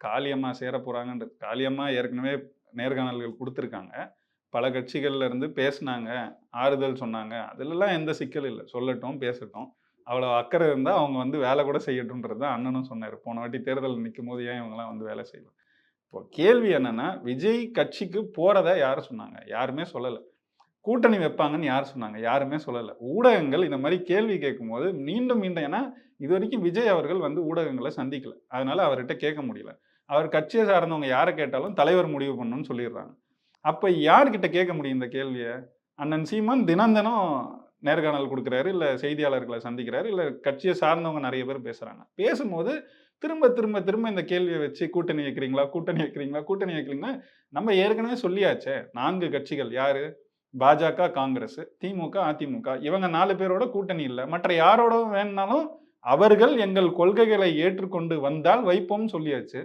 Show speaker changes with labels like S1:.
S1: காளியம்மா சேர போறாங்கன்றது. காளியம்மா ஏற்கனவே நேர்காணல்கள் குடுத்துருக்காங்க. பல கட்சிகள்ல இருந்து பேசுனாங்க, ஆறுதல் சொன்னாங்க. அதுலலாம் எந்த சிக்கலும் இல்ல. சொல்லட்டும், பேசட்டும். அவ்வளவு அக்கறை இருந்தா அவங்க வந்து வேலை கூட செய்யட்டும்ன்றது தான் அண்ணனும் சொன்னாரு. போன வாட்டி தேர்தல்ல நிக்கும்போது ஏன் இவங்கலாம் வந்து வேலை செய்யல? இப்போ கேள்வி என்னன்னா, விஜய் கட்சிக்கு போறதா யாரு சொன்னாங்க? யாருமே சொல்லல. கூட்டணி வைப்பாங்கன்னு யார் சொன்னாங்க? யாருமே சொல்லல. ஊடகங்கள் இந்த மாரி கேள்வி கேட்கும்போது மீண்டும் மீண்டும் ஏன்னா, இதுவரைக்கும் விஜய் அவர்கள் வந்து ஊடகங்கள சந்திக்கல. அதனால அவர்ட்ட கேட்க முடியல. அவர் கட்சிய சார்ந்தவங்க யார கேட்டாலும் தலைவர் முடிவு பண்ணணும்னு சொல்லிடுறாங்க. அப்ப யார்கிட்ட கேட்க முடியும் இந்த கேள்விய? அண்ணன் சீமான் தினம் தினம் நேர்காணல் குடுக்குறாரு, இல்ல செய்தியாளர்கள சந்திக்கிறாரு, இல்ல கட்சிய சார்ந்தவங்க நெறைய பேர் பேசுறாங்க. பேசும்போது திரும்ப திரும்ப திரும்ப இந்த கேள்விய வச்சு கூட்டணி வைக்கிறீங்களா? கூட்டணி வைக்கிறீங்களா? கூட்டணி வைக்கிறீங்கன்னா, நம்ம ஏற்கனவே சொல்லியாச்சே. 4 கட்சிகள் யாரு? பாஜக, காங்கிரஸ், திமுக, அதிமுக. இவங்க 4 பேரோட கூட்டணி இல்ல. மற்ற யாரோட வேணும்னாலும் அவர்கள் எங்கள் கொள்கைகளை ஏற்றுக்கொண்டு வந்தால் வைப்போம்னு சொல்லியாச்சு.